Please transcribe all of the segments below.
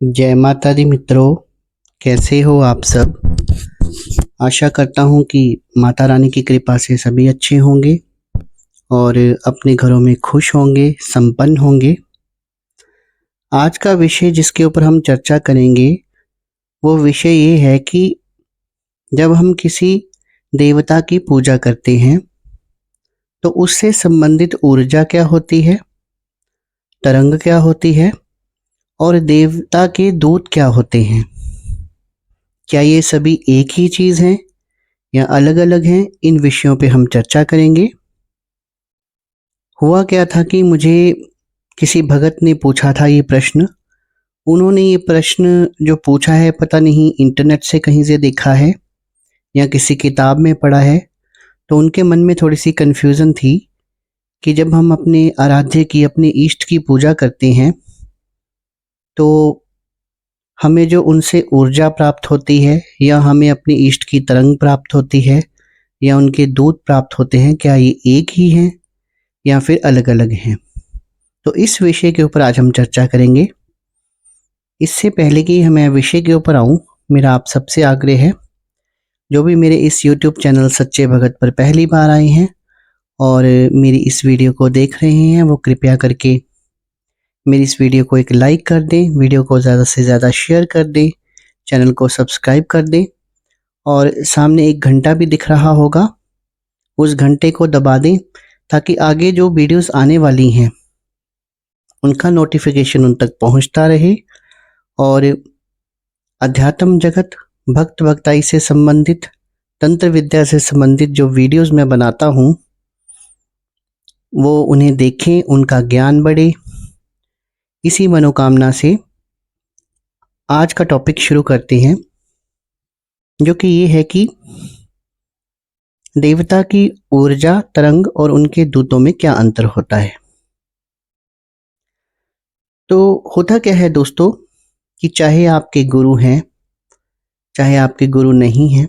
जय माता दी मित्रों, कैसे हो आप सब। आशा करता हूँ कि माता रानी की कृपा से सभी अच्छे होंगे और अपने घरों में खुश होंगे, संपन्न होंगे। आज का विषय जिसके ऊपर हम चर्चा करेंगे वो विषय ये है कि जब हम किसी देवता की पूजा करते हैं तो उससे संबंधित ऊर्जा क्या होती है, तरंग क्या होती है और देवता के दूत क्या होते हैं। क्या ये सभी एक ही चीज़ हैं या अलग-अलग हैं, इन विषयों पे हम चर्चा करेंगे। हुआ क्या था कि मुझे किसी भगत ने पूछा था ये प्रश्न। उन्होंने ये प्रश्न जो पूछा है पता नहीं इंटरनेट से कहीं से देखा है या किसी किताब में पढ़ा है। तो उनके मन में थोड़ी सी कन्फ्यूज़न थी कि जब हम अपने आराध्य की, अपने इष्ट की पूजा करते हैं तो हमें जो उनसे ऊर्जा प्राप्त होती है या हमें अपने इष्ट की तरंग प्राप्त होती है या उनके दूत प्राप्त होते हैं, क्या ये एक ही हैं या फिर अलग-अलग हैं। तो इस विषय के ऊपर आज हम चर्चा करेंगे। इससे पहले कि मैं विषय के ऊपर आऊँ, मेरा आप सबसे आग्रह है, जो भी मेरे इस यूट्यूब चैनल सच्चे भगत पर पहली बार आए हैं और मेरी इस वीडियो को देख रहे हैं, वो कृपया करके मेरी इस वीडियो को एक लाइक कर दें, वीडियो को ज़्यादा से ज़्यादा शेयर कर दें, चैनल को सब्सक्राइब कर दें और सामने एक घंटा भी दिख रहा होगा, उस घंटे को दबा दें ताकि आगे जो वीडियोस आने वाली हैं उनका नोटिफिकेशन उन तक पहुंचता रहे और अध्यात्म जगत, भक्त भक्ताई से संबंधित, तंत्र विद्या से संबंधित जो वीडियोस मैं बनाता हूँ वो उन्हें देखें, उनका ज्ञान बढ़े। इसी मनोकामना से आज का टॉपिक शुरू करते हैं, जो कि ये है कि देवता की ऊर्जा, तरंग और उनके दूतों में क्या अंतर होता है। तो होता क्या है दोस्तों कि चाहे आपके गुरु हैं, चाहे आपके गुरु नहीं हैं,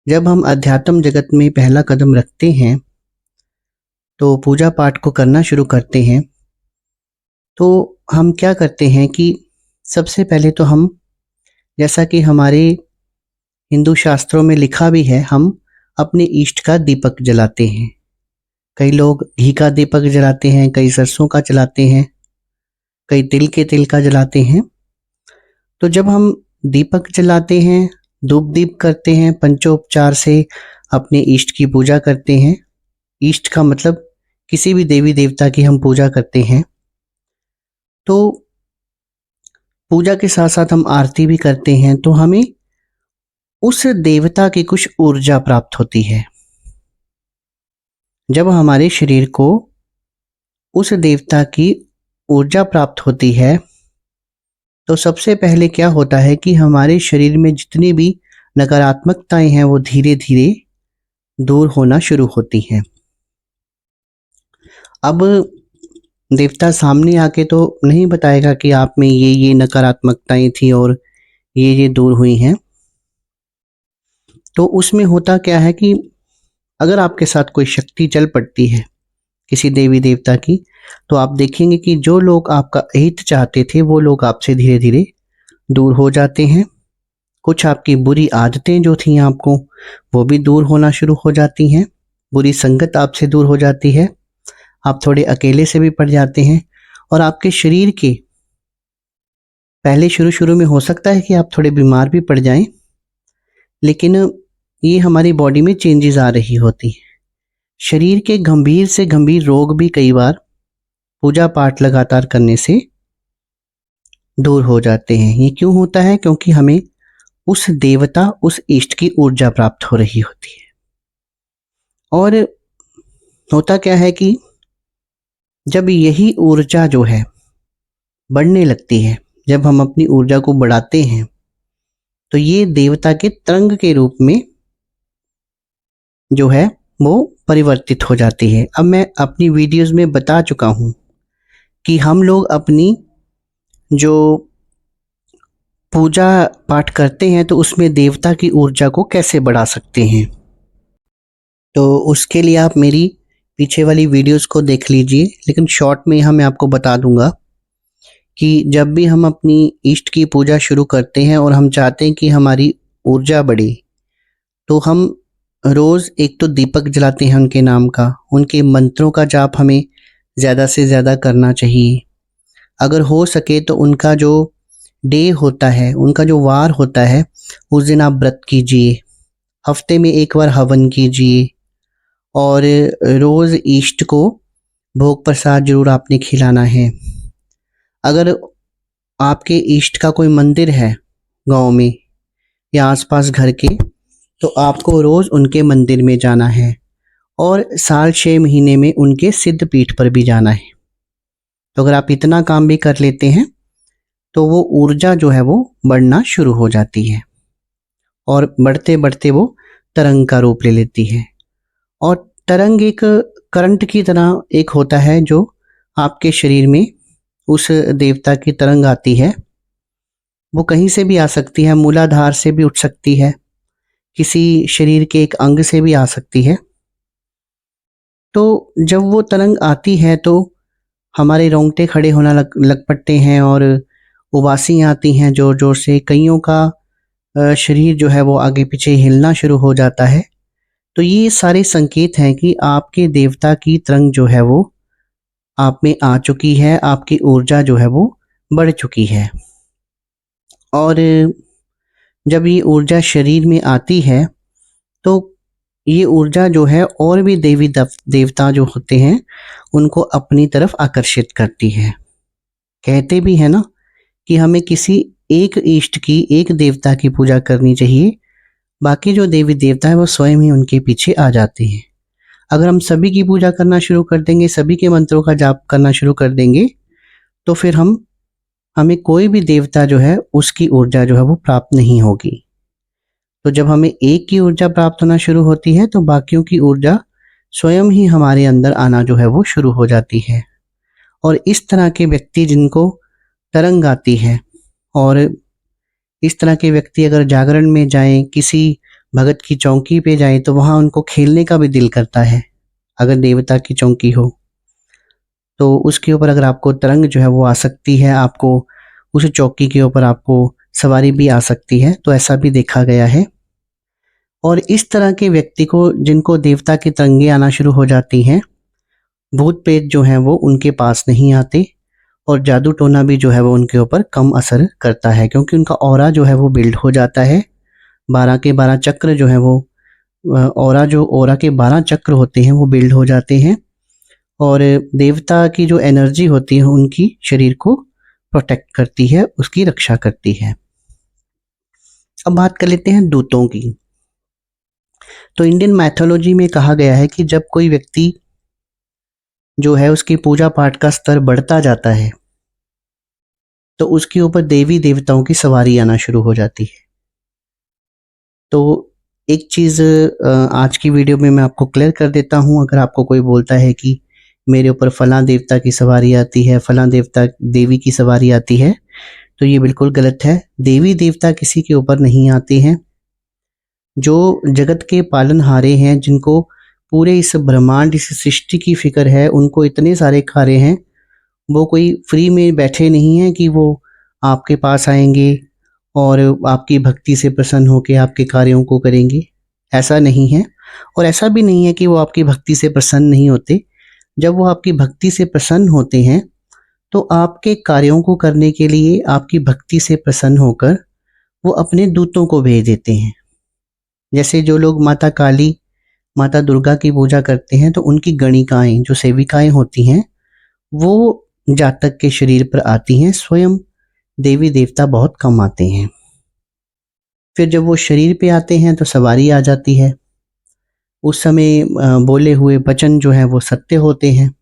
जब हम अध्यात्म जगत में पहला कदम रखते हैं तो पूजा पाठ को करना शुरू करते हैं, तो हम क्या करते हैं कि सबसे पहले तो हम, जैसा कि हमारे हिंदू शास्त्रों में लिखा भी है, हम अपने इष्ट का दीपक जलाते हैं। कई लोग घी का दीपक जलाते हैं, कई सरसों का जलाते हैं, कई तिल के तेल का जलाते हैं। तो जब हम दीपक जलाते हैं, धूप दीप करते हैं, पंचोपचार से अपने इष्ट की पूजा करते हैं। इष्ट का मतलब किसी भी देवी देवता की हम पूजा करते हैं। तो पूजा के साथ साथ हम आरती भी करते हैं, तो हमें उस देवता की कुछ ऊर्जा प्राप्त होती है। जब हमारे शरीर को उस देवता की ऊर्जा प्राप्त होती है तो सबसे पहले क्या होता है कि हमारे शरीर में जितनी भी नकारात्मकताएं हैं वो धीरे धीरे दूर होना शुरू होती हैं। अब देवता सामने आके तो नहीं बताएगा कि आप में ये नकारात्मकताएं थी और ये दूर हुई हैं। तो उसमें होता क्या है कि अगर आपके साथ कोई शक्ति चल पड़ती है किसी देवी देवता की, तो आप देखेंगे कि जो लोग आपका हित चाहते थे वो लोग आपसे धीरे धीरे दूर हो जाते हैं। कुछ आपकी बुरी आदतें जो थी आपको, वो भी दूर होना शुरू हो जाती हैं। बुरी संगत आपसे दूर हो जाती है, आप थोड़े अकेले से भी पड़ जाते हैं और आपके शरीर के पहले शुरू शुरू में हो सकता है कि आप थोड़े बीमार भी पड़ जाएं, लेकिन ये हमारी बॉडी में चेंजेस आ रही होती है। शरीर के गंभीर से गंभीर रोग भी कई बार पूजा पाठ लगातार करने से दूर हो जाते हैं। ये क्यों होता है? क्योंकि हमें उस देवता, उस इष्ट की ऊर्जा प्राप्त हो रही होती है। और होता क्या है कि जब यही ऊर्जा जो है बढ़ने लगती है, जब हम अपनी ऊर्जा को बढ़ाते हैं, तो ये देवता के तरंग के रूप में जो है वो परिवर्तित हो जाती है। अब मैं अपनी वीडियोस में बता चुका हूँ कि हम लोग अपनी जो पूजा पाठ करते हैं तो उसमें देवता की ऊर्जा को कैसे बढ़ा सकते हैं। तो उसके लिए आप मेरी पीछे वाली वीडियोस को देख लीजिए, लेकिन शॉर्ट में यहाँ मैं आपको बता दूंगा कि जब भी हम अपनी इष्ट की पूजा शुरू करते हैं और हम चाहते हैं कि हमारी ऊर्जा बढ़े, तो हम रोज़ एक तो दीपक जलाते हैं उनके नाम का, उनके मंत्रों का जाप हमें ज़्यादा से ज़्यादा करना चाहिए। अगर हो सके तो उनका जो डे होता है, उनका जो वार होता है, उस दिन आप व्रत कीजिए, हफ्ते में एक बार हवन कीजिए और रोज़ इष्ट को भोग प्रसाद जरूर आपने खिलाना है। अगर आपके इष्ट का कोई मंदिर है गांव में या आसपास घर के, तो आपको रोज़ उनके मंदिर में जाना है और साल 6 महीने में उनके सिद्ध पीठ पर भी जाना है। तो अगर आप इतना काम भी कर लेते हैं तो वो ऊर्जा जो है वो बढ़ना शुरू हो जाती है और बढ़ते बढ़ते वो तरंग का रूप ले लेती है। और तरंग एक करंट की तरह एक होता है जो आपके शरीर में उस देवता की तरंग आती है। वो कहीं से भी आ सकती है, मूलाधार से भी उठ सकती है, किसी शरीर के एक अंग से भी आ सकती है। तो जब वो तरंग आती है तो हमारे रोंगटे खड़े होना लग पड़ते हैं और उबासी आती हैं जोर जोर से, कईयों का शरीर जो है वो आगे पीछे हिलना शुरू हो जाता है। तो ये सारे संकेत हैं कि आपके देवता की तरंग जो है वो आप में आ चुकी है, आपकी ऊर्जा जो है वो बढ़ चुकी है। और जब ये ऊर्जा शरीर में आती है तो ये ऊर्जा जो है और भी देवी देवता जो होते हैं उनको अपनी तरफ आकर्षित करती है। कहते भी है ना कि हमें किसी एक इष्ट की, एक देवता की पूजा करनी चाहिए, बाकी जो देवी देवता है वो स्वयं ही उनके पीछे आ जाते हैं। अगर हम सभी की पूजा करना शुरू कर देंगे, सभी के मंत्रों का जाप करना शुरू कर देंगे, तो फिर हमें कोई भी देवता जो है उसकी ऊर्जा जो है वो प्राप्त नहीं होगी। तो जब हमें एक की ऊर्जा प्राप्त होना शुरू होती है तो बाकियों की ऊर्जा स्वयं ही हमारे अंदर आना जो है वो शुरू हो जाती है। और इस तरह के व्यक्ति जिनको तरंग आती है, और इस तरह के व्यक्ति अगर जागरण में जाएं, किसी भगत की चौकी पे जाएं, तो वहां उनको खेलने का भी दिल करता है। अगर देवता की चौकी हो तो उसके ऊपर अगर आपको तरंग जो है वो आ सकती है, आपको उस चौकी के ऊपर आपको सवारी भी आ सकती है, तो ऐसा भी देखा गया है। और इस तरह के व्यक्ति को, जिनको देवता की तरंगे आना शुरू हो जाती हैं, भूत प्रेत जो हैं वो उनके पास नहीं आते और जादू टोना भी जो है वो उनके ऊपर कम असर करता है, क्योंकि उनका ऑरा जो है वो बिल्ड हो जाता है। 12 के 12 चक्र जो है वो ऑरा के 12 चक्र होते हैं वो बिल्ड हो जाते हैं और देवता की जो एनर्जी होती है उनकी शरीर को प्रोटेक्ट करती है, उसकी रक्षा करती है। अब बात कर लेते हैं दूतों की। तो इंडियन मैथोलॉजी में कहा गया है कि जब कोई व्यक्ति जो है उसकी पूजा पाठ का स्तर बढ़ता जाता है तो उसके ऊपर देवी देवताओं की सवारी आना शुरू हो जाती है। तो एक चीज़ आज की वीडियो में मैं आपको क्लियर कर देता हूँ। अगर आपको कोई बोलता है कि मेरे ऊपर फलां देवता की सवारी आती है, फलां देवता देवी की सवारी आती है, तो ये बिल्कुल गलत है। देवी देवता किसी के ऊपर नहीं आते हैं। जो जगत के पालनहारे हैं, जिनको पूरे इस ब्रह्मांड, इस सृष्टि की फिक्र है, उनको इतने सारे कार्य हैं, वो कोई फ्री में बैठे नहीं हैं कि वो आपके पास आएंगे और आपकी भक्ति से प्रसन्न होकर आपके कार्यों को करेंगे। ऐसा नहीं है। और ऐसा भी नहीं है कि वो आपकी भक्ति से प्रसन्न नहीं होते। जब वो आपकी भक्ति से प्रसन्न होते हैं तो आपके कार्यों को करने के लिए आपकी भक्ति से प्रसन्न होकर वो अपने दूतों को भेज देते हैं। जैसे जो लोग माता काली, माता दुर्गा की पूजा करते हैं तो उनकी गणिकाएं, जो सेविकाएं होती हैं, वो जातक के शरीर पर आती हैं। स्वयं देवी देवता बहुत कम आते हैं। फिर जब वो शरीर पे आते हैं तो सवारी आ जाती है। उस समय बोले हुए वचन जो है वो सत्य होते हैं।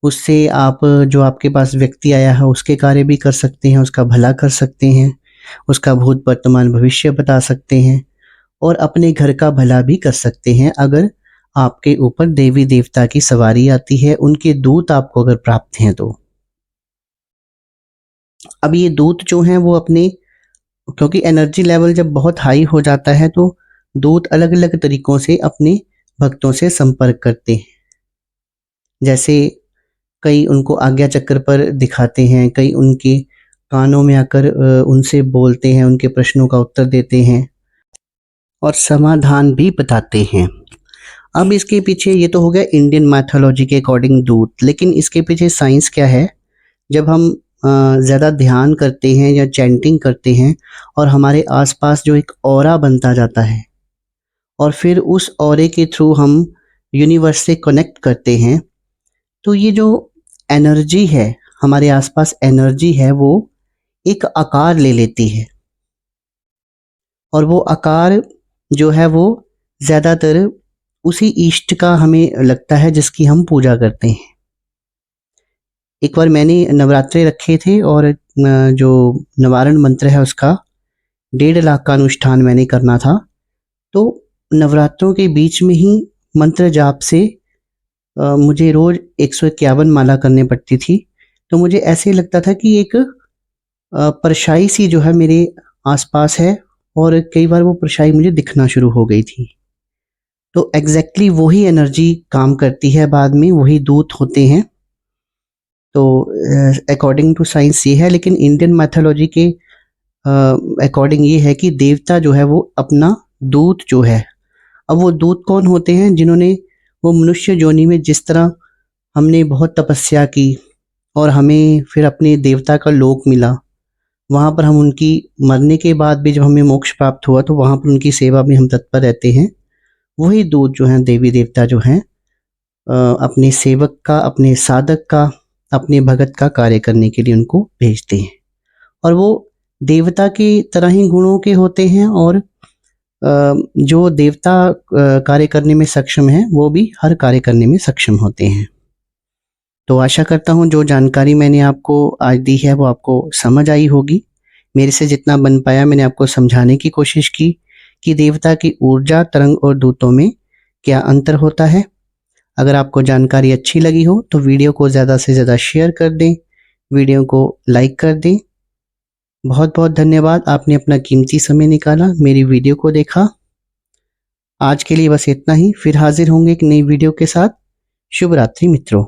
उससे आप, जो आपके पास व्यक्ति आया है, उसके कार्य भी कर सकते हैं, उसका भला कर सकते हैं, उसका भूत वर्तमान भविष्य बता सकते हैं और अपने घर का भला भी कर सकते हैं। अगर आपके ऊपर देवी देवता की सवारी आती है, उनके दूत आपको अगर प्राप्त हैं तो। अब ये दूत जो हैं वो अपने, क्योंकि एनर्जी लेवल जब बहुत हाई हो जाता है तो दूत अलग अलग तरीकों से अपने भक्तों से संपर्क करते हैं। जैसे कई उनको आज्ञा चक्र पर दिखाते हैं, कई उनके कानों में आकर उनसे बोलते हैं, उनके प्रश्नों का उत्तर देते हैं और समाधान भी बताते हैं। अब इसके पीछे ये तो हो गया इंडियन मैथोलॉजी के अकॉर्डिंग दूत, लेकिन इसके पीछे साइंस क्या है? जब हम ज़्यादा ध्यान करते हैं या चैंटिंग करते हैं और हमारे आसपास जो एक ऑरा बनता जाता है और फिर उस ऑरे के थ्रू हम यूनिवर्स से कनेक्ट करते हैं, तो ये जो एनर्जी है, हमारे आसपास एनर्जी है, वो एक आकार ले लेती है और वो आकार जो है वो ज़्यादातर उसी इष्ट का हमें लगता है जिसकी हम पूजा करते हैं। एक बार मैंने नवरात्रे रखे थे और जो निवारण मंत्र है उसका 1.5 लाख का अनुष्ठान मैंने करना था। तो नवरात्रों के बीच में ही मंत्र जाप से मुझे रोज़ 151 माला करनी पड़ती थी। तो मुझे ऐसे लगता था कि एक परछाई सी जो है मेरे आसपास है और कई बार वो परछाई मुझे दिखना शुरू हो गई थी। तो एग्जैक्टली वही एनर्जी काम करती है, बाद में वही दूत होते हैं। तो अकॉर्डिंग टू साइंस ये है, लेकिन इंडियन मैथोलॉजी के अकॉर्डिंग ये है कि देवता जो है वो अपना दूत जो है, अब वो दूत कौन होते हैं? जिन्होंने वो मनुष्य योनि में, जिस तरह हमने बहुत तपस्या की और हमें फिर अपने देवता का लोक मिला, वहाँ पर हम उनकी मरने के बाद भी जब हमें मोक्ष प्राप्त हुआ तो वहाँ पर उनकी सेवा में हम तत्पर रहते हैं। वही दूत जो हैं, देवी देवता जो हैं, अपने सेवक का, अपने साधक का, अपने भगत का कार्य करने के लिए उनको भेजते हैं और वो देवता की तरह ही गुणों के होते हैं और जो देवता कार्य करने में सक्षम है वो भी हर कार्य करने में सक्षम होते हैं। तो आशा करता हूँ जो जानकारी मैंने आपको आज दी है वो आपको समझ आई होगी। मेरे से जितना बन पाया मैंने आपको समझाने की कोशिश की कि देवता की ऊर्जा, तरंग और दूतों में क्या अंतर होता है। अगर आपको जानकारी अच्छी लगी हो तो वीडियो को ज़्यादा से ज़्यादा शेयर कर दें, वीडियो को लाइक कर दें। बहुत बहुत धन्यवाद, आपने अपना कीमती समय निकाला, मेरी वीडियो को देखा। आज के लिए बस इतना ही, फिर हाजिर होंगे एक नई वीडियो के साथ। शुभ रात्रि मित्रों।